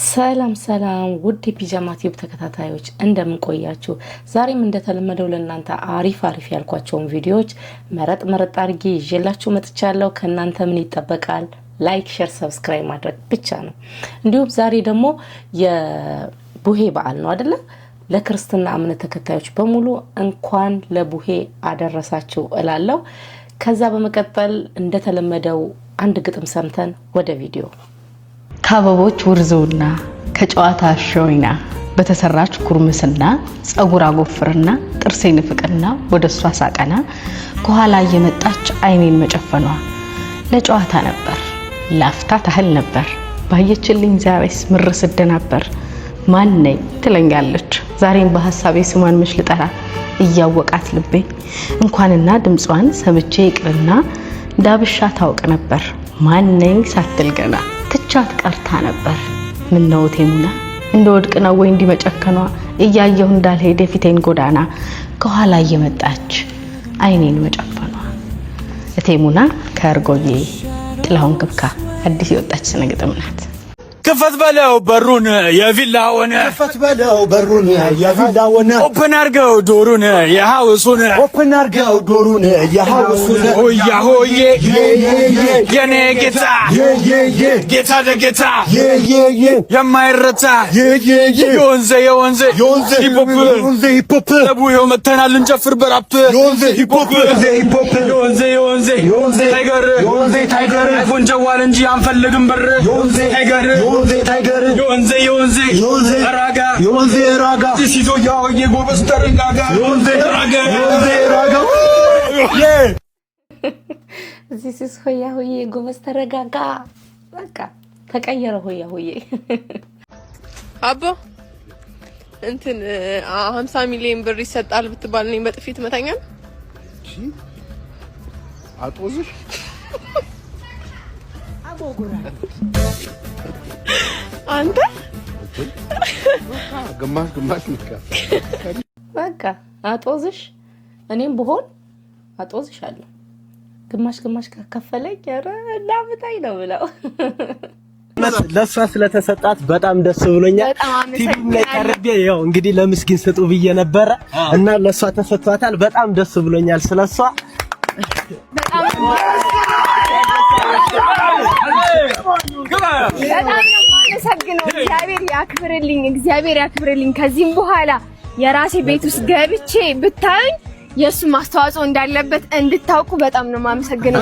ሰላም ሰላም ውድ ፒጃማ ቲዩብ ተከታታዮች እንደምን ቆያችሁ? ዛሬም እንደተለመደው ለእናንተ አሪፍ ያልኳቸውን ቪዲዮዎች መረጥ አድርጌ ይዤላችሁ መጥቻለሁ። ከእናንተ ምን ይጠበቃል? ላይክ፣ ሼር፣ ሰብስክራይብ ማድረግ ብቻ ነው። እንዲሁም ዛሬ ደግሞ የቡሄ በዓል ነው አይደለ? ለክርስትና እምነት ተከታዮች በሙሉ እንኳን ለቡሄ አደረሳችሁ እላለሁ። ከዛ በመቀጠል እንደተለመደው አንድ ግጥም ሰምተን ወደ ቪዲዮ ከአበቦች ውርዘውና ከጨዋታ ሾይና በተሰራች ኩርምስና ጸጉር አጎፍርና ጥርሴን ፍቅና ወደሷ ሳቀና ከኋላ እየመጣች አይኔን መጨፈኗ ለጨዋታ ነበር ላፍታ ታህል ነበር ባየችልኝ ዛሬስ ምርስ ደናበር ማን ነኝ ትለኛለች ዛሬን በሐሳቤ ስሟን ምሽ ልጠራ እያወቃት ልቤ እንኳንና ድምጿን ሰምቼ ይቅርና ዳብሻ ታውቅ ነበር ማን ነኝ ሳትል ገና ትቻት ቀርታ ነበር ምን ነው ቴሙና እንደወድቅ ነው ወይ እንዲመጨከኗ እያየሁ እንዳልሄደ ፊቴን ጎዳና ከኋላ እየመጣች አይኔን መጨፈኗ ቴሙና ከአርጎዬ ጥላሁን ክብካ አዲስ የወጣች ስነ ግጥም ናት። ክፈት በለው በሩን የቪላውን ክፈት በለው በሩን የቪላውን ኦፕን አርገው ዶሩን የሃውሱን ኦፕን አርገው ዶሩን የሃውሱን ሆያ ሆዬ የኔ ጌታ ጌታ ደጌታ የማይረታ የወንዜ ሂፖፕ ለቡሄው መተናል እንጨፍር በራፕ የወንዜ ታይገር አይፎን ጀዋል እንጂ አንፈልግም በር ታይገር የወንዜ ራጋ ሲዞ ያውዬ ጎበዝ ተረጋጋ እዚህ ሆያ ሆዬ ጎበዝ ተረጋጋ በቃ ተቀየረ ሆያ ሆዬ አቦ እንትን 50 ሚሊዮን ብር ይሰጣል ብትባል ነኝ በጥፊት መታኛል አጦዝሽ አንተ ግማሽ በቃ አጦዝሽ እኔም ብሆን አጦዝሻለሁ ግማሽ ከከፈለኝ ኧረ ላምታይ ነው ብለው ለሷ ስለተሰጣት በጣም ደስ ብሎኛል። ቲቪ ላይ ቀርቤ ያው እንግዲህ ለምስኪን ስጡ ብዬ ነበረ እና ለሷ ተሰጥቷታል። በጣም ደስ ብሎኛል ስለሷ በጣም ማመሰግነው። እግዚአብሔር ያክብርልኝ። ከዚህም በኋላ የራሴ ቤት ውስጥ ገብቼ ብታዩኝ የሱ ማስተዋጽኦ እንዳለበት እንድታውቁ በጣም ነው ማመሰግነው።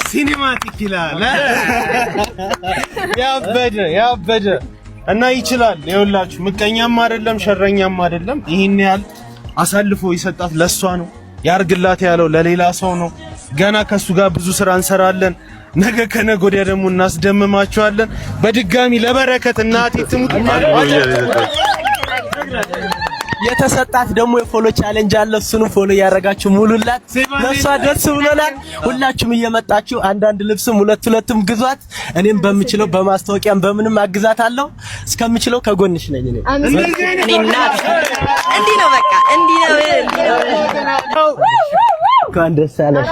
ሲኒማቲክ ይላል ያበደ እና ይችላል። ይኸውላችሁ ምቀኛም አይደለም ሸረኛም አይደለም። ይሄን ያህል አሳልፎ ይሰጣት ለሷ ነው። ያርግላት ያለው ለሌላ ሰው ነው። ገና ከሱ ጋር ብዙ ስራ እንሰራለን። ነገ ከነገ ወዲያ ደግሞ እናስደምማቸዋለን። በድጋሚ ለበረከት እናቴ ትሙት የተሰጣት ደግሞ የፎሎ ቻሌንጅ አለ። እሱንም ፎሎ ያረጋችሁ ሙሉላት። ለሷ ደስ ብሎናል። ሁላችሁም እየመጣችሁ አንዳንድ ልብስም ሁለትም ግዟት። እኔም በምችለው በማስታወቂያም በምንም አግዛታለሁ። እስከምችለው ከጎንሽ ነኝ እኔ እንዲህ ነው በቃ እንዲህ ነው። እንኳን ደስ አለሽ።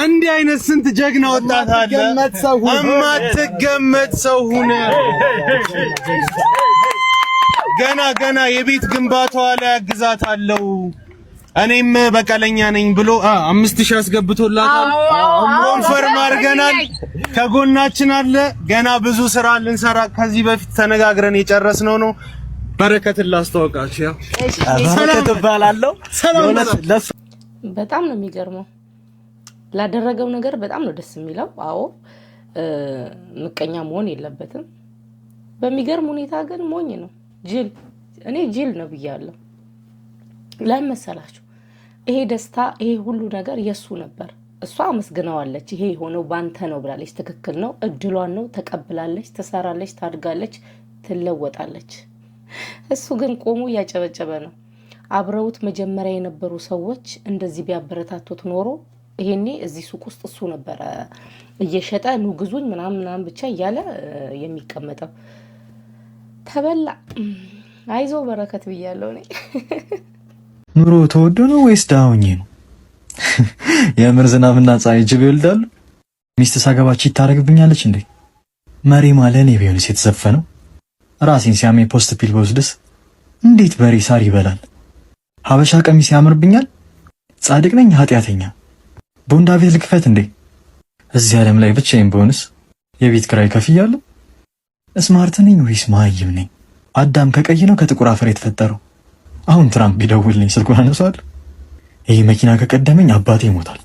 እንዲህ አይነት ስንት ጀግና ወጣት አለ። እማትገመት ሰው ሁነ ገና የቤት ግንባታዋ ላይ አግዛታለሁ። እኔም በቀለኛ ነኝ ብሎ 5000 አስገብቶላታል። ኮንፈርም አድርገናል። ከጎናችን አለ። ገና ብዙ ስራ ልንሰራ ከዚህ በፊት ተነጋግረን የጨረስነው ነው። በረከትን ላስተዋውቃችሁ። ያው በረከት እባላለሁ። በጣም ነው የሚገርመው። ላደረገው ነገር በጣም ነው ደስ የሚለው። አዎ ምቀኛ መሆን የለበትም። በሚገርም ሁኔታ ግን ሞኝ ነው፣ እኔ ጅል ነው ብያለሁ። ለምን መሰላችሁ? ይሄ ደስታ ይሄ ሁሉ ነገር የሱ ነበር። እሷ አመስግናዋለች። ይሄ የሆነው ባንተ ነው ብላለች። ትክክል ነው፣ እድሏን ነው፣ ተቀብላለች፣ ትሰራለች፣ ታድጋለች፣ ትለወጣለች። እሱ ግን ቆሞ እያጨበጨበ ነው። አብረውት መጀመሪያ የነበሩ ሰዎች እንደዚህ ቢያበረታቱት ኖሮ ይሄኔ እዚህ ሱቅ ውስጥ እሱ ነበረ እየሸጠ ኑ ግዙኝ ምናምን ብቻ እያለ የሚቀመጠው። ተበላ አይዞ በረከት ብያለሁ እኔ። ኑሮ ተወዶ ነው ወይስ ዳውኝ ነው? የምር ዝናብና ፀሐይ ጅብ ይወልዳሉ? ሚስት ሳገባች ይታረግብኛለች እንዴ? መሪ ማለኔ ቢሆንስ የተዘፈነው? ራሴን ሲያሜ ፖስት ፒል በወስድስ እንዴት በሬ ሳር ይበላል? ሀበሻ ቀሚስ ያምርብኛል? ጻድቅ ነኝ ኃጢአተኛ? ቦንዳ ቤት ልክፈት እንዴ? እዚህ ዓለም ላይ ብቻዬን ብሆንስ? የቤት ኪራይ ከፍያለሁ? ስማርት ነኝ ወይስ መሀይም ነኝ? አዳም ከቀይ ነው ከጥቁር አፈር የተፈጠረው? አሁን ትራምፕ ቢደውልልኝ ስልኩን አነሳዋለሁ? ይህ መኪና ከቀደመኝ አባቴ ይሞታል።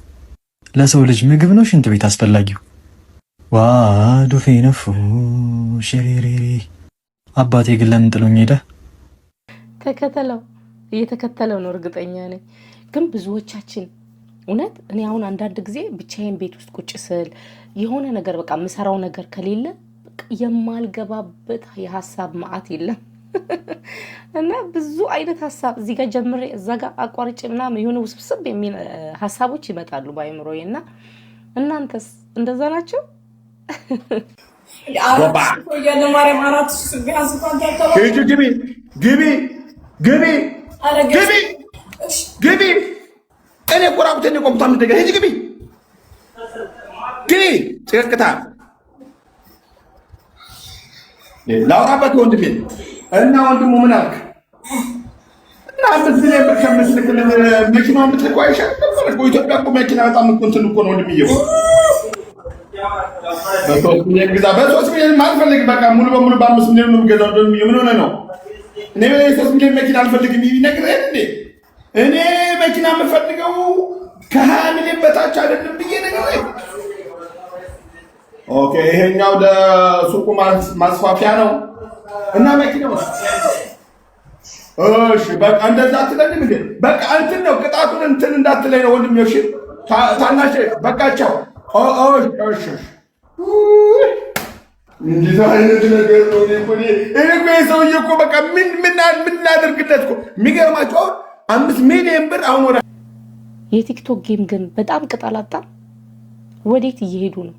ለሰው ልጅ ምግብ ነው ሽንት ቤት አስፈላጊው? ዋ ዱፌ ነፉ ሽሪሪሪ። አባቴ ግን ለምን ጥሎኝ ሄደ? ተከተለው እየተከተለው ነው እርግጠኛ ነኝ። ግን ብዙዎቻችን እውነት እኔ አሁን አንዳንድ ጊዜ ብቻዬን ቤት ውስጥ ቁጭ ስል የሆነ ነገር በቃ የምሰራው ነገር ከሌለ የማልገባበት የሀሳብ ማዕት የለም። እና ብዙ አይነት ሀሳብ እዚህ ጋር ጀምሬ እዛ ጋር አቋርጬ ምናምን የሆነ ውስብስብ የሚል ሀሳቦች ይመጣሉ በአይምሮዬ። እና እናንተስ እንደዛ ናቸው? ግቢ እኔ ቆራቁቴን ቆምታ ምትገ ሂጂ ግቢ ጭቅቅታ ላውራበት ወንድሜ እና ወንድሙ ምን አልክ? እና አምስት ሚሊዮን ብር ከምትልክልን መኪናውን ብትልኩ አይሻልም ነበር? ኢትዮጵያ እኮ መኪና በጣም እኮ እንትን እኮ ነው ወንድምዬ። በ3 ሚሊዮን ግዛ። በ3 ሚሊዮን አልፈልግም። በቃ ሙሉ በሙሉ በ5 ሚሊዮን ነው የምገዛው። ወንድምዬ ምን ሆነ ነው? እኔ 3 ሚሊዮን መኪና አልፈልግም ይነግረኝ እንዴ? እኔ መኪና የምፈልገው ከ20 ሚሊዮን በታች አይደለም ብዬ ነግረኝ። ኦኬ ይሄኛው ለሱቁ ማስፋፊያ ነው እና መኪናው እሺ በቃ እንደዛ አትለኝም እንዴ? በቃ እንትን ነው ቅጣቱን እንትን እንዳትለኝ ነው ወንድሜ። እሺ ታናሽ በቃ ቻው። እሺ እንዴት አይነት ነገር ነው? እኔ ሰውዬ እኮ በቃ ምን እናደርግለት እኮ የሚገርማቸው 5 ሚሊዮን ብር አሁን ወደ የቲክቶክ ጌም ግን በጣም ቅጣላጣ ወዴት እየሄዱ ነው?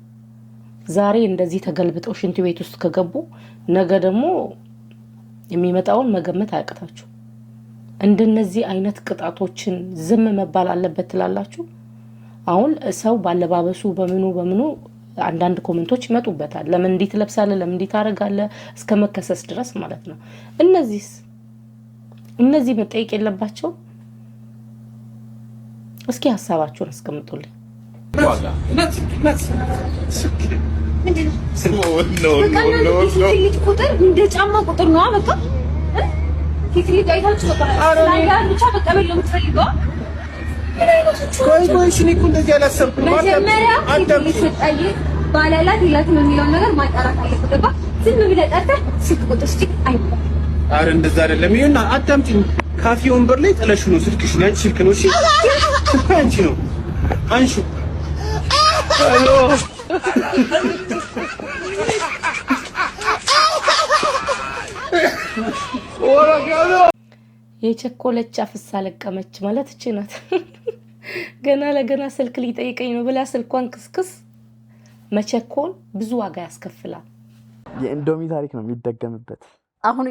ዛሬ እንደዚህ ተገልብጠው ሽንት ቤት ውስጥ ከገቡ ነገ ደግሞ የሚመጣውን መገመት አያቅታችሁ። እንደነዚህ አይነት ቅጣቶችን ዝም መባል አለበት ትላላችሁ? አሁን ሰው ባለባበሱ በምኑ አንዳንድ ኮሜንቶች ይመጡበታል። ለምን እንዲህ ትለብሳለህ፣ ለምን እንዲህ ታረጋለህ እስከ መከሰስ ድረስ ማለት ነው። እነዚህ መጠየቅ የለባቸው? እስኪ ሐሳባችሁን አስቀምጡልኝ። ቁጥር እንደ ጫማ ቁጥር ነው። በቃ ፊት ልጅ አይታችሁ በቃ ስላንዳን ብቻ መቀበል ነው የምትፈልገው። ቆይ እኔ እኮ እንደዚህ አላሰብኩም። መጀመሪያ ልትጠይቅ ባላላት ይላትም የሚለውን ነገር ማጣራት አለበት። በቃ ዝም ብለህ ጠርተህ ስልክ ቁጥር እስኪ አይባል። ኧረ እንደዛ አይደለም። ይሄን አዳምጪኝ። ካፌ ወንበር ላይ ጥለሽ ነው ስልክሽ። አንቺ ስልክ ነው። እሺ አንቺ ነው አንቺ ሄሎ የቸኮለች አፍሳ ለቀመች ማለት እቺ ናት። ገና ለገና ስልክ ሊጠይቀኝ ነው ብላ ስልኳን ክስክስ መቸኮል ብዙ ዋጋ ያስከፍላል። የኢንዶሚ ታሪክ ነው የሚደገምበት። አሁን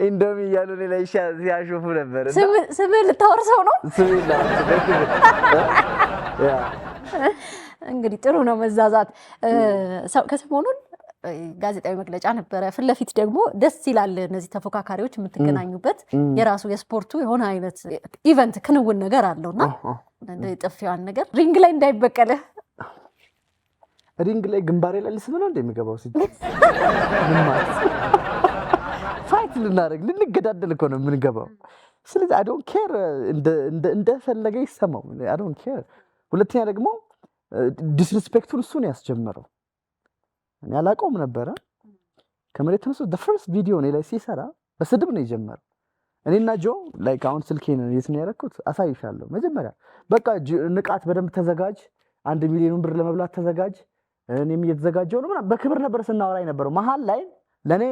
ኢንዶሚ እያሉ ሌላ ሲያሾፉ ነበር። ስም ልታወርሰው ነው? እንግዲህ ጥሩ ነው መዛዛት። ከሰሞኑን ጋዜጣዊ መግለጫ ነበረ። ፊት ለፊት ደግሞ ደስ ይላል። እነዚህ ተፎካካሪዎች የምትገናኙበት የራሱ የስፖርቱ የሆነ አይነት ኢቨንት ክንውን ነገር አለውና ጥፊዋን ነገር ሪንግ ላይ እንዳይበቀለ ሪንግ ላይ ግንባሬ ላይ ልስም ነው እንደሚገባው ፋይት ልንገዳደል እኮ ነው የምንገባው። ስለዚህ አይ ዶንት ኬር እንደፈለገ ይሰማው። አይ ዶንት ኬር። ሁለተኛ ደግሞ ዲስሪስፔክቱን እሱ ነው ያስጀመረው። እኔ አላውቀውም ነበረ። ከመሬት ተነስቶ the first ቪዲዮ እኔ ላይ ሲሰራ በስድብ ነው የጀመረው። እኔና ጆ ላይክ አሁን ስልኬን የት ነው ያደረኩት አሳይሻለሁ። መጀመሪያ በቃ ንቃት፣ በደንብ ተዘጋጅ፣ 1 ሚሊዮን ብር ለመብላት ተዘጋጅ፣ እኔም እየተዘጋጀው ነው ምናምን በክብር ነበር ስናወራ የነበረው። መሀል ላይ ለኔ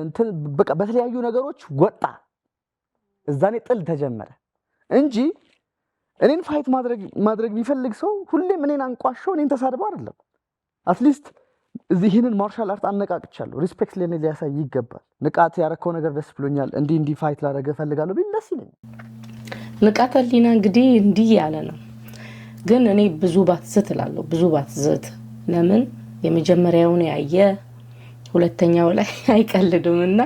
እንትን በቃ በተለያዩ ነገሮች ወጣ። እዛኔ ጥል ተጀመረ እንጂ እኔን ፋይት ማድረግ የሚፈልግ ሰው ሁሌም እኔን አንቋሸው እኔን ተሳድበው አይደለም። አትሊስት እዚህንን ማርሻል አርት አነቃቅቻለሁ። ሪስፔክት ለኔ ሊያሳይ ይገባል። ንቃት ያረከው ነገር ደስ ብሎኛል። እንዲህ ፋይት ላደረገ ፈልጋለሁ ቢል ደስ ይለኛል። ንቃተ ህሊና እንግዲህ እንዲህ ያለ ነው። ግን እኔ ብዙ ባትዝት እላለሁ። ብዙ ባትዝት። ለምን የመጀመሪያውን ያየ ሁለተኛው ላይ አይቀልድምና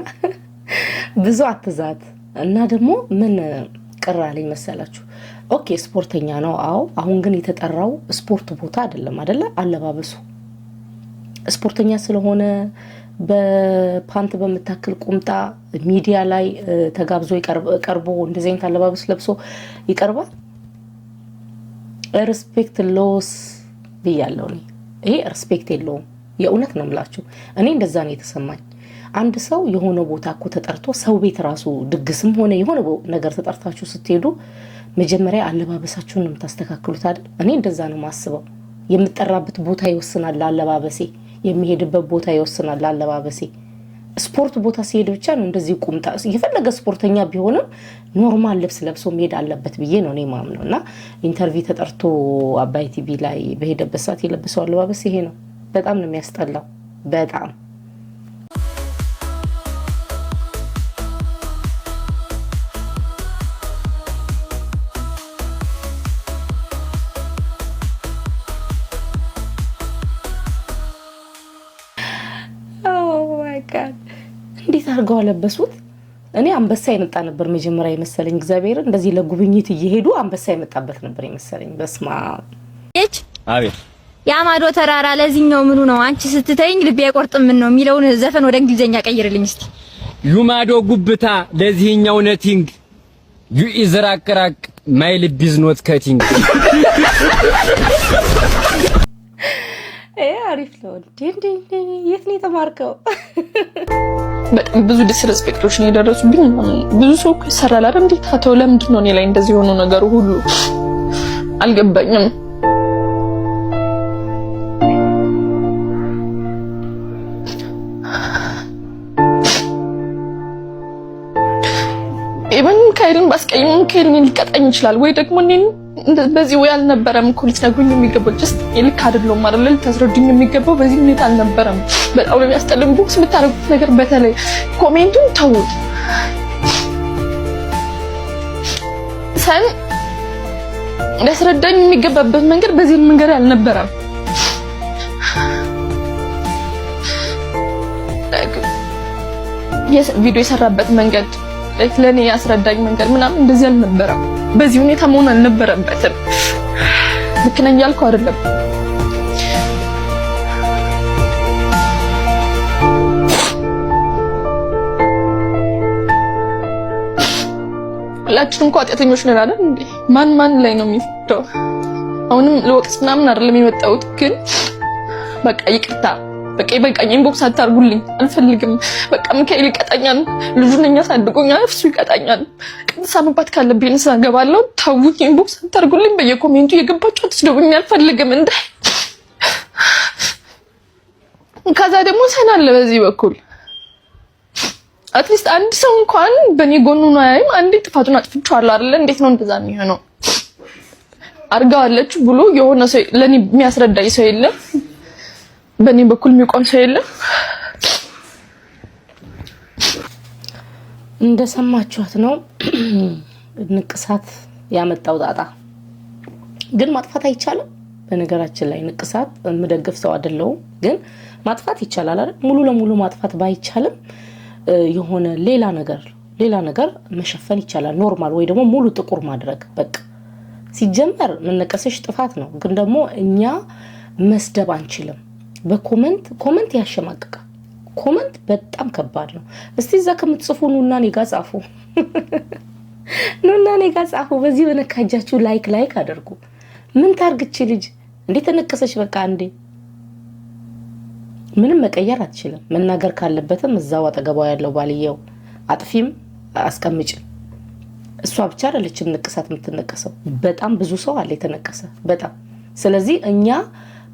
ብዙ አትዛት። እና ደግሞ ምን ቅራለኝ መሰላችሁ? ኦኬ ስፖርተኛ ነው። አዎ አሁን ግን የተጠራው ስፖርት ቦታ አይደለም አይደለ? አለባበሱ ስፖርተኛ ስለሆነ በፓንት በመታከል ቁምጣ ሚዲያ ላይ ተጋብዞ ቀርቦ እንደዚህ አይነት አለባበስ ለብሶ ይቀርባል? ሪስፔክት ሎስ ብያለሁ እኔ። ይሄ ሪስፔክት የለውም። የእውነት ነው የምላችሁ። እኔ እንደዛ ነው የተሰማኝ። አንድ ሰው የሆነ ቦታ እኮ ተጠርቶ ሰው ቤት ራሱ ድግስም ሆነ የሆነ ነገር ተጠርታችሁ ስትሄዱ መጀመሪያ አለባበሳችሁን ነው የምታስተካክሉት አይደል? እኔ እንደዛ ነው ማስበው። የምጠራበት ቦታ ይወስናል ለአለባበሴ፣ የሚሄድበት ቦታ ይወስናል ለአለባበሴ። ስፖርት ቦታ ሲሄድ ብቻ ነው እንደዚህ ቁምጣ የፈለገ ስፖርተኛ ቢሆንም ኖርማል ልብስ ለብሶ መሄድ አለበት ብዬ ነው እኔ ማምነው። እና ኢንተርቪው ተጠርቶ አባይ ቲቪ ላይ በሄደበት ሰዓት የለበሰው አለባበስ ይሄ ነው። በጣም ነው የሚያስጠላው። በጣም እንዴት አድርገው አለበሱት? እኔ አንበሳ የመጣ ነበር መጀመሪያ የመሰለኝ። እግዚአብሔር እንደዚህ ለጉብኝት እየሄዱ አንበሳ የመጣበት ነበር የመሰለኝ። በስማ እጭ አቤት ያማዶ ተራራ ለዚህኛው ምኑ ነው አንቺ ስትተኝ ልቤ አይቆርጥም ምን ነው የሚለውን ዘፈን ወደ እንግሊዘኛ ቀይርልኝ እስቲ። ዩማዶ ጉብታ ለዚህኛው ነቲንግ ዩ ኢዝ ራቅራቅ ማይ ልብ ኢዝ ኖት ካቲንግ። አሪፍ ነው። የት ነው የተማርከው? በጣም ብዙ ዲስሬስፔክቶች ነው የደረሱብኝ። ብዙ ሰው ይሰራል አይደል? እንዴት ታተው ለምንድን ነው እኔ ላይ እንደዚህ ሆኖ ነገሩ ሁሉ አልገባኝም። ኢቨን ካይልን ባስቀይም ካይልን ሊቀጣኝ ይችላል ወይ ደግሞ እኔን በዚህ ወይ አልነበረም እኮ ልትነግሩኝ የሚገባው ጀስት ልክ አይደለም አይደል? ልታስረዱኝ የሚገባው በዚህ ሁኔታ አልነበረም። በጣም ነው የሚያስጠላው። ቦክስ የምታደርጉት ነገር በተለይ ኮሜንቱን ተውት። ሰን ሊያስረዳኝ የሚገባበት መንገድ በዚህ መንገድ አልነበረም። ቪዲዮ የሰራበት መንገድ ለኔ ያስረዳኝ መንገድ ምናምን እንደዚህ አልነበረም። በዚህ ሁኔታ መሆን አልነበረበትም። ልክ ነኝ ያልኩ አይደለም። ሁላችንም እኮ ኃጢአተኞች ነን አይደል እንዴ? ማን ላይ ነው የሚፈርደው? አሁንም ለወቅስ ምናምን አይደለም የመጣሁት፣ ግን በቃ ይቅርታ በቃ ይበቃኝ። ኢንቦክስ አታርጉልኝ አልፈልግም። በቃ ሚካኤል ይቀጣኛል፣ ልጁን ያሳድጎኛል፣ እሱ ይቀጣኛል። ቅዱስ አመባት ካለብኝ ንስሐ ገባለሁ። ተውኝ፣ ኢንቦክስ አታርጉልኝ። በየኮሜንቱ እየገባችሁ አትስደቡኝ አልፈልግም። እንደ ከዛ ደግሞ ሰናለ በዚህ በኩል አትሊስት አንድ ሰው እንኳን በኔ ጎኑ ነው ያይም። አንዴ ጥፋቱን አጥፍቻለሁ አይደል? እንዴት ነው እንደዛ የሚሆነው? አርጋዋለች ብሎ የሆነ ሰው ለኔ የሚያስረዳኝ ሰው የለም። በኔ በኩል የሚቆም ሰው የለም። እንደሰማችኋት ነው ንቅሳት ያመጣው ጣጣ። ግን ማጥፋት አይቻልም። በነገራችን ላይ ንቅሳት የምደግፍ ሰው አይደለሁም፣ ግን ማጥፋት ይቻላል አይደል? ሙሉ ለሙሉ ማጥፋት ባይቻልም የሆነ ሌላ ነገር መሸፈን ይቻላል። ኖርማል ወይ ደግሞ ሙሉ ጥቁር ማድረግ። በቃ ሲጀመር መነቀስሽ ጥፋት ነው፣ ግን ደግሞ እኛ መስደብ አንችልም። በኮመንት ያሸማቅቃል። ኮመንት በጣም ከባድ ነው። እስቲ እዛ ከምትጽፉ ኑና እኔ ጋር ጻፉ። ኑና እኔ ጋር ጻፉ። በዚህ በነካጃችሁ ላይክ አድርጉ። ምን ታርግች ልጅ እንዴት ተነቀሰች? በቃ እንዴ ምንም መቀየር አትችልም። መናገር ካለበትም እዛው አጠገቧ ያለው ባልየው አጥፊም አስቀምጭ። እሷ ብቻ አይደለችም ንቅሳት የምትነቀሰው፣ በጣም ብዙ ሰው አለ የተነቀሰ በጣም። ስለዚህ እኛ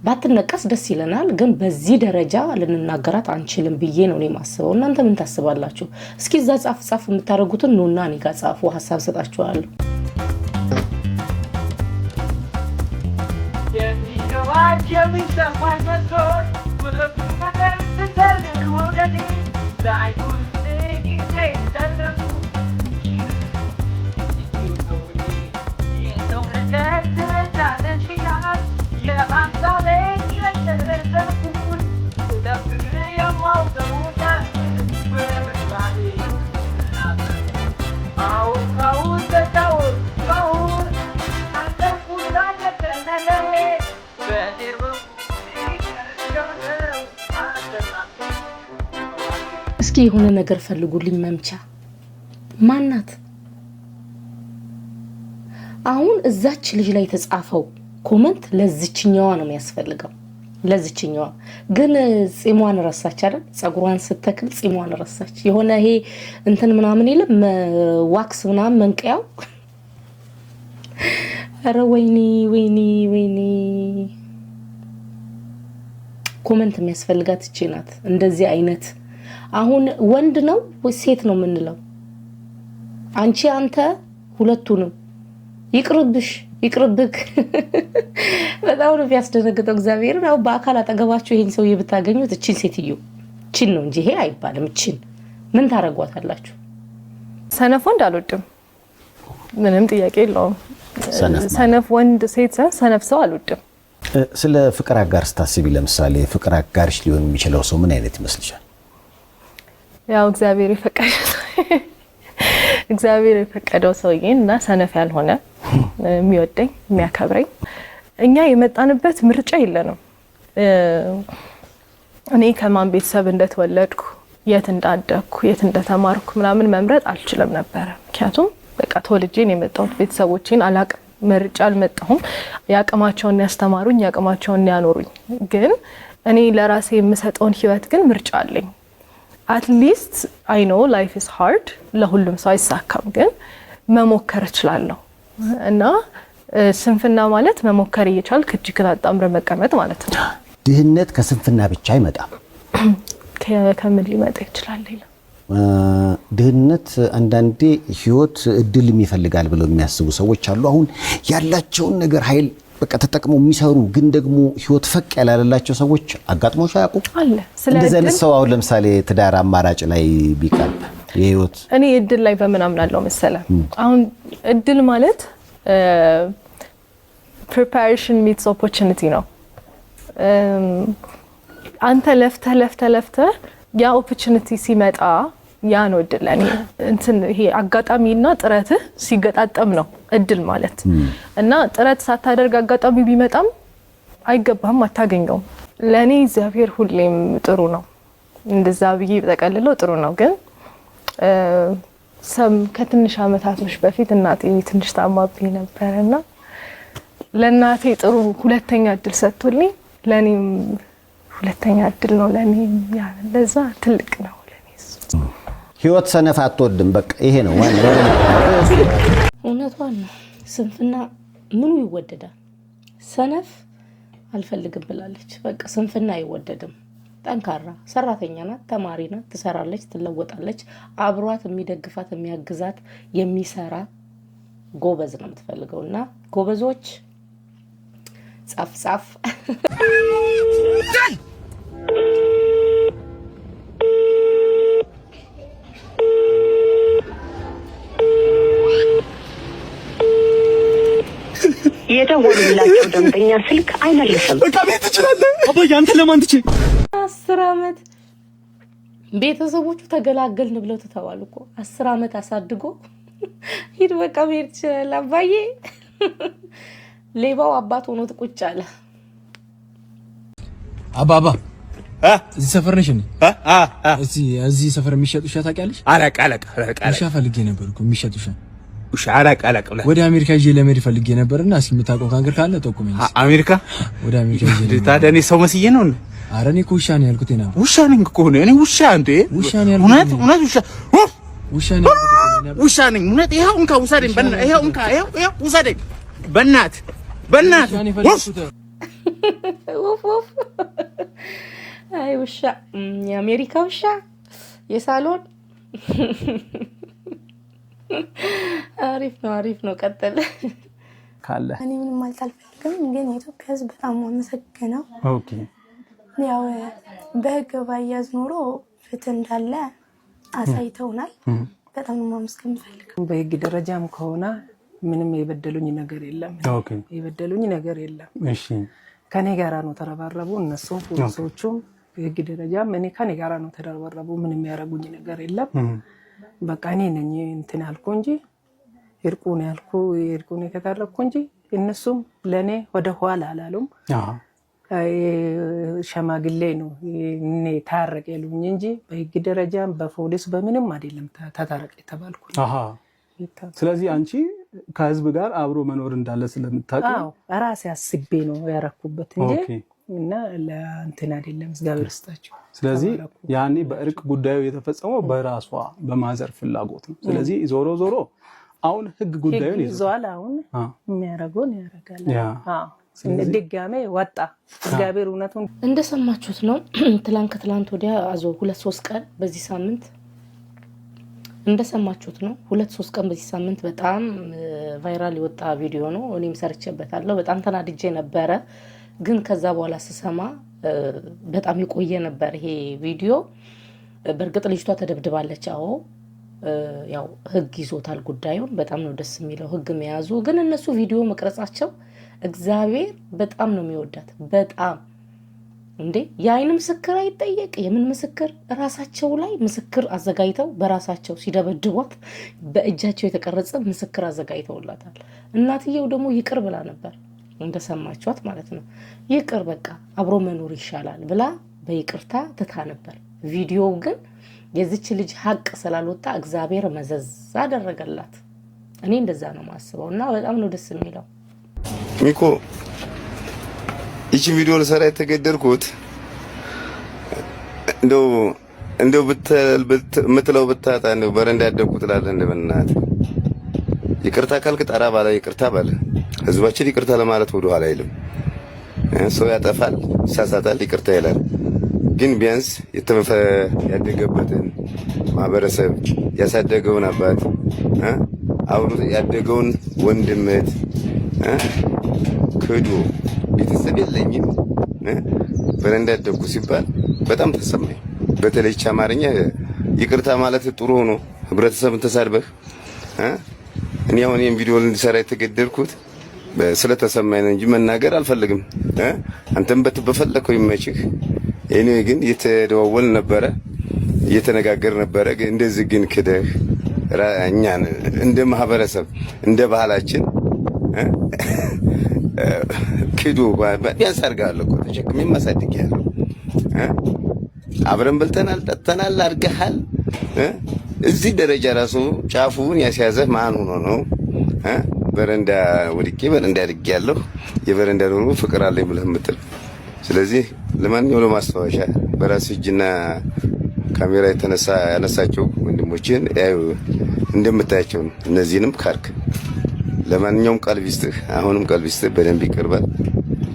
ባትነቀስ ደስ ይለናል፣ ግን በዚህ ደረጃ ልንናገራት አንችልም ብዬ ነው እኔ ማስበው። እናንተ ምን ታስባላችሁ? እስኪ እዛ ጻፍ የምታደርጉትን ኑና እኔ ጋር ጻፉ፣ ሀሳብ ሰጣችኋለሁ። እስኪ የሆነ ነገር ፈልጉልኝ መምቻ ማናት? አሁን እዛች ልጅ ላይ የተጻፈው ኮሜንት ለዚችኛዋ ነው የሚያስፈልገው። ለዚችኛዋ ግን ጺሟን ረሳች አይደል? ጸጉሯን ስተክል ጺሟን ረሳች። የሆነ ይሄ እንትን ምናምን ይለም ዋክስ ምናምን መንቀያው። አረ ወይኔ ወይኔ ወይኔ ኮሜንት የሚያስፈልጋት እቺ ናት። እንደዚህ አይነት አሁን ወንድ ነው ወይ ሴት ነው ምንለው? አንቺ አንተ ሁለቱንም ይቅርብሽ ይቅርብክ። በጣም ነው ያስደነገጠው። እግዚአብሔር ነው በአካል አጠገባችሁ ይሄን ሰው ይብታገኙት እቺን ሴትዮ እቺን ነው እንጂ ይሄ አይባልም። እቺን ምን ታረጓታላችሁ? ሰነፍ ወንድ አልወድም፣ ምንም ጥያቄ የለውም። ሰነፍ ወንድ ሴት ሰነፍ ሰው አልወድም። ስለ ፍቅር አጋር ስታስቢ ለምሳሌ ፍቅር አጋርሽ ሊሆን የሚችለው ሰው ምን አይነት ይመስልሻል? ያው እግዚአብሔር የፈቀደው ሰውዬና ሰነፍ ያልሆነ የሚወደኝ የሚያከብረኝ። እኛ የመጣንበት ምርጫ የለንም። እኔ ከማን ቤተሰብ እንደተወለድኩ የት እንዳደግኩ የት እንደተማርኩ ምናምን መምረጥ አልችልም ነበር። ምክንያቱም በቃ ተወልጄን የመጣሁት ቤተሰቦቼን አላቅም፣ መርጫ አልመጣሁም። ያቅማቸውን ያስተማሩኝ ያቅማቸውን ያኖሩኝ። ግን እኔ ለራሴ የምሰጠውን ህይወት ግን ምርጫ አለኝ። አትሊስት አይ ኖ ላይፍ ኢዝ ሃርድ፣ ለሁሉም ሰው አይሳካም፣ ግን መሞከር እችላለሁ። እና ስንፍና ማለት መሞከር እየቻልክ እጅግን አጣምረ መቀመጥ ማለት ነው። ድህነት ከስንፍና ብቻ አይመጣም። ከምን ሊመጣ ይችላል? ድህነት አንዳንዴ ህይወት እድል ይፈልጋል ብለው የሚያስቡ ሰዎች አሉ። አሁን ያላቸውን ነገር ኃይል በቃ ተጠቅመው የሚሰሩ ግን ደግሞ ህይወት ፈቅ ያላለላቸው ሰዎች አጋጥሞሽ አያውቁም? አለ። እንደዚህ አይነት ሰው አሁን ለምሳሌ ትዳር አማራጭ ላይ ቢቀርብ የህይወት እኔ እድል ላይ በምናምን አለው መሰለ። አሁን እድል ማለት preparation meets opportunity ነው። አንተ ለፍተ ያ ኦፖርቹኒቲ ሲመጣ ያ ነው እድል። ለኔ እንትን ይሄ አጋጣሚና ጥረት ሲገጣጠም ነው እድል ማለት። እና ጥረት ሳታደርግ አጋጣሚ ቢመጣም አይገባም፣ አታገኘውም። ለኔ እግዚአብሔር ሁሌም ጥሩ ነው። እንደዛ ብዬ በተቀልለው ጥሩ ነው። ግን ከትንሽ አመታቶች በፊት እናቴ ትንሽ ታማብኝ ነበርና ለእናቴ ጥሩ ሁለተኛ እድል ሰጥቶልኝ ለኔም ሁለተኛ እድል ነው። ለኔ ያ ለዛ ትልቅ ነው ለኔ። ህይወት ሰነፍ አትወድም። በቃ ይሄ ነው ዋናው። እውነቷን ነው። ስንፍና ምኑ ይወደዳል? ሰነፍ አልፈልግም ብላለች። በቃ ስንፍና አይወደድም። ጠንካራ ሰራተኛ ናት፣ ተማሪ ናት፣ ትሰራለች፣ ትለወጣለች። አብሯት የሚደግፋት የሚያግዛት የሚሰራ ጎበዝ ነው የምትፈልገውና ጎበዞች ጻፍ የደወሉላቸው ደንበኛ ስልክ አይመልስም። በቃ ቤት ትችላለህ። አባዬ አንተ ለማን ትችል? 10 አመት ቤተሰቦቹ ተገላገልን ብለው ተተዋሉ እኮ 10 አመት አሳድጎ ሂድ በቃ ቤት ትችላለህ አባዬ። ሌባው አባት ሆኖ ቁጭ አለ። አባባ እዚህ ሰፈር ነሽ እንዴ? እዚህ ሰፈር የሚሸጥ ውሻ ታውቂያለሽ? አለቃ ውሻ ፈልጌ ነበር እኮ የሚሸጥ ውሻ አለቃ ወደ አሜሪካ ይዤ ለመሄድ ፈልጌ ነበርና እስኪ የምታውቀው ካንገር ካለ ጠቁመኝ። አሜሪካ? ወደ አሜሪካ ይዤ ታዲያ እኔ ሰው መስዬ ነው? ኧረ እኔ እኮ ውሻ ነው ያልኩት። ውሻ ነኝ እኮ እኔ ውሻ እንዴ? ውሻ ነው ያልኩት። እውነት ውሻ ነው ያልኩት። ውሻ ነኝ እውነት። ይሄው እንካ ውሰደኝ፣ ይሄው እንካ፣ ይሄው ውሰደኝ በእናትህ ወፍ አይ ውሻ የአሜሪካ ውሻ የሳሎን አሪፍ ነው። ቀጥል ካለ እኔ ምንም ማለት አልፈልግም፣ ግን የኢትዮጵያ ሕዝብ በጣም አመሰግናለሁ። ኦኬ። ያው በህግ ባያዝ ኖሮ ፍትህ እንዳለ አሳይተውናል። በጣም ነው ማመስገን ፈልገው። በህግ ደረጃም ከሆነ ምንም የበደሉኝ ነገር የለም። የበደሉኝ ነገር የለም። እሺ ከኔ ጋራ ነው ተረባረቡ። እነሱም ፖሊሶቹም በህግ ደረጃም እኔ ከኔ ጋራ ነው ተረባረቡ። ምንም ያረጉኝ ነገር የለም። በቃ እኔ ነኝ እንትን ያልኩ እንጂ እርቁን የተታረኩ እንጂ እነሱም ለኔ ወደ ኋላ አላሉም። ሸማግሌ ነው እኔ ታረቅ ያሉኝ እንጂ በህግ ደረጃም በፖሊስ በምንም አይደለም ተታረቅ የተባልኩ። ስለዚህ አንቺ ከህዝብ ጋር አብሮ መኖር እንዳለ ስለምታውቂ ራሴ አስቤ ነው ያረኩበት እንጂ እና ለእንትን አይደለም። እግዚአብሔር ይስጣቸው። ስለዚህ ያኔ በእርቅ ጉዳዩ የተፈጸመው በራሷ በማዘር ፍላጎት ነው። ስለዚህ ዞሮ ዞሮ አሁን ህግ ጉዳዩን ይዟል። አሁን የሚያረጋውን ያረጋል። ድጋሜ ወጣ። እግዚአብሔር እውነቱን እንደሰማችሁት ነው። ከትላንት ወዲያ 2-3 ቀን በዚህ ሳምንት እንደሰማችሁት ነው። 2-3 ቀን በዚህ ሳምንት በጣም ቫይራል የወጣ ቪዲዮ ነው። እኔም ሰርቼበታለሁ። በጣም ተናድጄ ነበረ። ግን ከዛ በኋላ ስሰማ በጣም የቆየ ነበር ይሄ ቪዲዮ። በእርግጥ ልጅቷ ተደብድባለች። አዎ ያው ህግ ይዞታል ጉዳዩን። በጣም ነው ደስ የሚለው ህግ መያዙ። ግን እነሱ ቪዲዮ መቅረጻቸው እግዚአብሔር በጣም ነው የሚወዳት። በጣም እንዴ የአይን ምስክር አይጠየቅ የምን ምስክር ራሳቸው ላይ ምስክር አዘጋጅተው በራሳቸው ሲደበድቧት በእጃቸው የተቀረጸ ምስክር አዘጋጅተውላታል። እናትየው ደግሞ ይቅር ብላ ነበር እንደሰማችኋት ማለት ነው። ይቅር በቃ አብሮ መኖር ይሻላል ብላ በይቅርታ ትታ ነበር። ቪዲዮው ግን የዚች ልጅ ሀቅ ስላልወጣ እግዚአብሔር መዘዝ አደረገላት። እኔ እንደዛ ነው ማስበው እና በጣም ነው ደስ የሚለው። ሚኮ ይቺ ቪዲዮ ልሰራ የተገደድኩት እንደው ምትለው ብታጣ እንደው በረንዳ ያደግኩት ትላለህ። እንደምናት ይቅርታ ካልክ ጠራ ባለ ይቅርታ ባለ ህዝባችን ይቅርታ ለማለት ወደ ኋላ አይልም። ሰው ያጠፋል፣ ይሳሳታል፣ ይቅርታ ይላል። ግን ቢያንስ ያደገበትን ማህበረሰብ ያሳደገውን አባት አብሮ ያደገውን ወንድምት ክዶ ቤተሰብ የለኝም በረንዳ ያደግኩ ሲባል በጣም ተሰማኝ። በተለይ አማርኛ ይቅርታ ማለት ጥሩ ሆኖ ህብረተሰብን ተሳድበህ እኔ አሁን ይሄን ቪዲዮ እንድሰራ የተገደድኩት ስለተሰማኝ ነው እንጂ መናገር አልፈልግም። አንተም በፈለከው ይመችህ። እኔ ግን እየተደዋወል ነበረ እየተነጋገር ነበረ። እንደዚህ ግን ክደህ እኛን እንደ ማህበረሰብ እንደ ባህላችን ክዱ ቢያንስ አድርገሃል እኮ ተሸክሜ ማሳድጊያለሁ። አብረን በልተናል፣ ጠጥተናል፣ አድርገሃል። እዚህ ደረጃ ራሱ ጫፉን ያስያዘህ ማን ሆኖ ነው? በረንዳ ወድቄ በረንዳ አድጌያለሁ የበረንዳ ዶሮ ፍቅር አለኝ ብለህ የምትል። ስለዚህ ለማንኛውም ለማስታወሻ በራስህ እጅና ካሜራ ያነሳቸው ወንድሞችን ያዩ እንደምታያቸው ነው። እነዚህንም ካርክ ለማንኛውም ቀልቢስትህ አሁንም ቀልቢስትህ በደንብ ይቅርባል።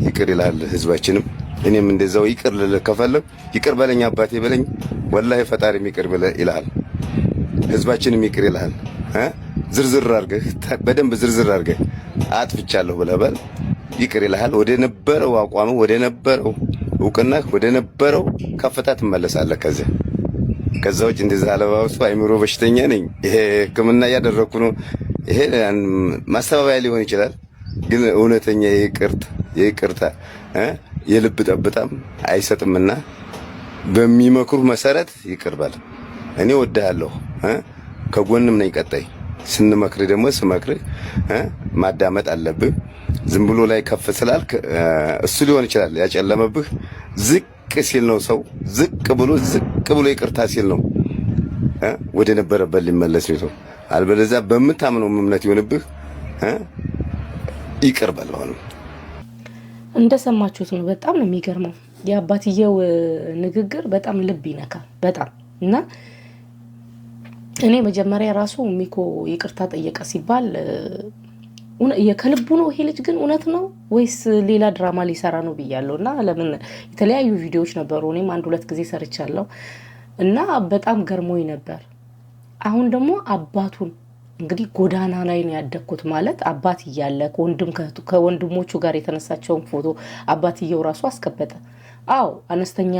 ይቅር ይላል ህዝባችንም። እኔም እንደዛው ይቅር ልልህ ከፈለግ ይቅር በለኝ አባቴ በለኝ። ወላሂ ፈጣሪም ይቅር ይልሃል፣ ህዝባችንም ይቅር ይልሃል። ዝርዝር አድርገህ በደንብ ዝርዝር አድርገህ አጥፍቻለሁ ብለህ በል ይቅር ይልሃል። ወደ ነበረው አቋም፣ ወደ ነበረው እውቅና፣ ወደ ነበረው ከፍታ ትመለሳለህ። ከዛ ውጭ እንደዛ አለባበሱ አይምሮ በሽተኛ ነኝ ይሄ ህክምና እያደረኩ ነው ይሄ ማስተባበያ ሊሆን ይችላል። ግን እውነተኛ የይቅርታ የልብ ጠብታም አይሰጥምና በሚመክሩ መሰረት ይቅርባል። እኔ ወድሃለሁ፣ ከጎንም ነኝ። ቀጣይ ስንመክር ደግሞ ስመክር ማዳመጥ አለብህ። ዝም ብሎ ላይ ከፍ ስላልክ እሱ ሊሆን ይችላል ያጨለመብህ። ዝቅ ሲል ነው ሰው ዝቅ ብሎ ይቅርታ ሲል ነው ወደ ነበረበት ሊመለስ ነው። አልበለዚያ በምታምነው እምነት ይሆንብህ። ይቅር በለው ነው። እንደሰማችሁት ነው። በጣም ነው የሚገርመው የአባትየው ንግግር። በጣም ልብ ይነካል በጣም እና እኔ መጀመሪያ ራሱ ሚኮ ይቅርታ ጠየቀ ሲባል ከልቡ ነው ይሄ ልጅ ግን እውነት ነው ወይስ ሌላ ድራማ ሊሰራ ነው ብያለሁ። እና ለምን የተለያዩ ቪዲዮዎች ነበሩ፣ እኔም 1-2 ጊዜ ሰርቻለሁ እና በጣም ገርሞኝ ነበር። አሁን ደግሞ አባቱን እንግዲህ ጎዳና ላይ ነው ያደግኩት ማለት አባት እያለ ከወንድሞቹ ጋር የተነሳቸውን ፎቶ አባትየው ራሱ አስቀበጠ። አዎ አነስተኛ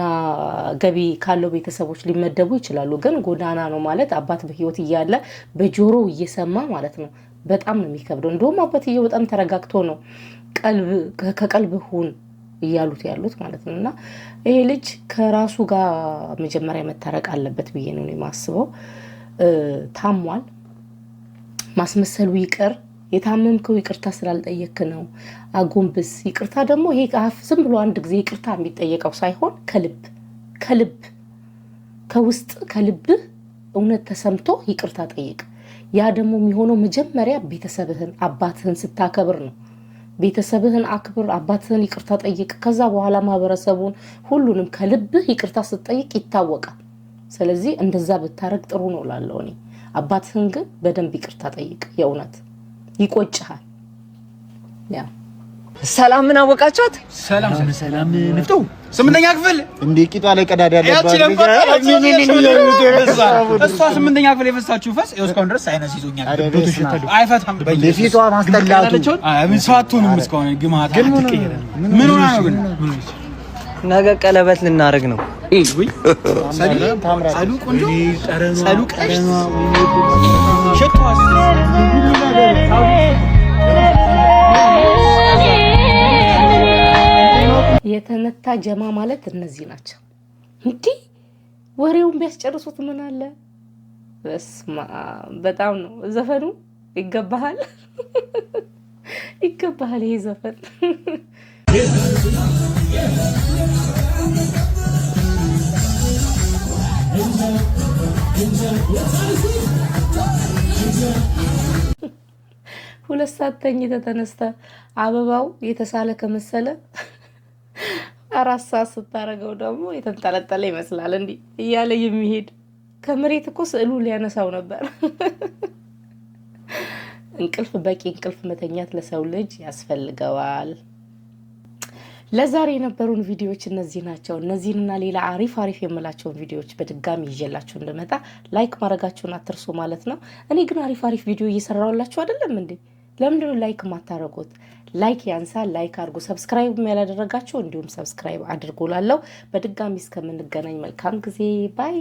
ገቢ ካለው ቤተሰቦች ሊመደቡ ይችላሉ። ግን ጎዳና ነው ማለት አባት በህይወት እያለ በጆሮ እየሰማ ማለት ነው በጣም ነው የሚከብደው። እንደውም አባትየው በጣም ተረጋግቶ ነው ከቀልብ ሁን እያሉት ያሉት ማለት ነው። እና ይሄ ልጅ ከራሱ ጋር መጀመሪያ መታረቅ አለበት ብዬ ነው የማስበው። ታሟል፣ ማስመሰሉ ይቅር። የታመምከው ይቅርታ ስላልጠየክ ነው። አጎንብስ። ይቅርታ ደግሞ ይሄ ዝም ብሎ አንድ ጊዜ ይቅርታ የሚጠየቀው ሳይሆን ከልብ ከውስጥ ከልብህ እውነት ተሰምቶ ይቅርታ ጠይቅ። ያ ደግሞ የሚሆነው መጀመሪያ ቤተሰብህን አባትህን ስታከብር ነው። ቤተሰብህን አክብር፣ አባትህን ይቅርታ ጠይቅ። ከዛ በኋላ ማህበረሰቡን ሁሉንም ከልብህ ይቅርታ ስትጠይቅ ይታወቃል። ስለዚህ እንደዛ ብታረግ ጥሩ ነው ላለው እኔ። አባትህን ግን በደንብ ይቅርታ ጠይቅ። የእውነት ይቆጭሃል። ያ ሰላም ምን አወቃችኋት? ሰላም ንፍጡ 8ኛ ክፍል እንዴ ቂጧ ላይ ቀዳዳ ያለባት እሷ 8ኛ ክፍል የፈሳችሁ ፈስ እስካሁን ድረስ ሳይነስ ይዞኛል። አይፈታም በፊቷ ማስጠላቱ ሰዓቱንም እስካሁን ግማታ ምን ሆና ነው ግን? ነገ ቀለበት ልናረግ ነው። ሰሉ ቆንጆ ሰሉ ቀረኗ ሸቷስ የተመታ ጀማ ማለት እነዚህ ናቸው። እንዴ ወሬውን ቢያስጨርሱት ምን አለ? በስማ በጣም ነው ዘፈኑ። ይገባሃል ይገባሃል ይሄ ዘፈን። ሁለት ሰዓት ተኝተህ ተነስተህ አበባው የተሳለ ከመሰለ 4 ሰዓት ስታረገው ደግሞ የተንጠለጠለ ይመስላል እንዲህ እያለ የሚሄድ ከመሬት እኮ ስዕሉ ሊያነሳው ነበር። እንቅልፍ በቂ እንቅልፍ መተኛት ለሰው ልጅ ያስፈልገዋል። ለዛሬ የነበሩን ቪዲዮዎች እነዚህ ናቸው። እነዚህንና ሌላ አሪፍ የምላቸውን ቪዲዮዎች በድጋሚ ይዤላችሁ እንደመጣ ላይክ ማድረጋችሁን አትርሱ ማለት ነው። እኔ ግን አሪፍ ቪዲዮ እየሰራሁላችሁ አይደለም እንዴ? ለምንድን ነው ላይክ ማታረጉት? ላይክ ያንሳ፣ ላይክ አድርጉ። ሰብስክራይብ ያላደረጋችሁ እንዲሁም ሰብስክራይብ አድርጉ። ላለው በድጋሚ እስከምንገናኝ መልካም ጊዜ። ባይ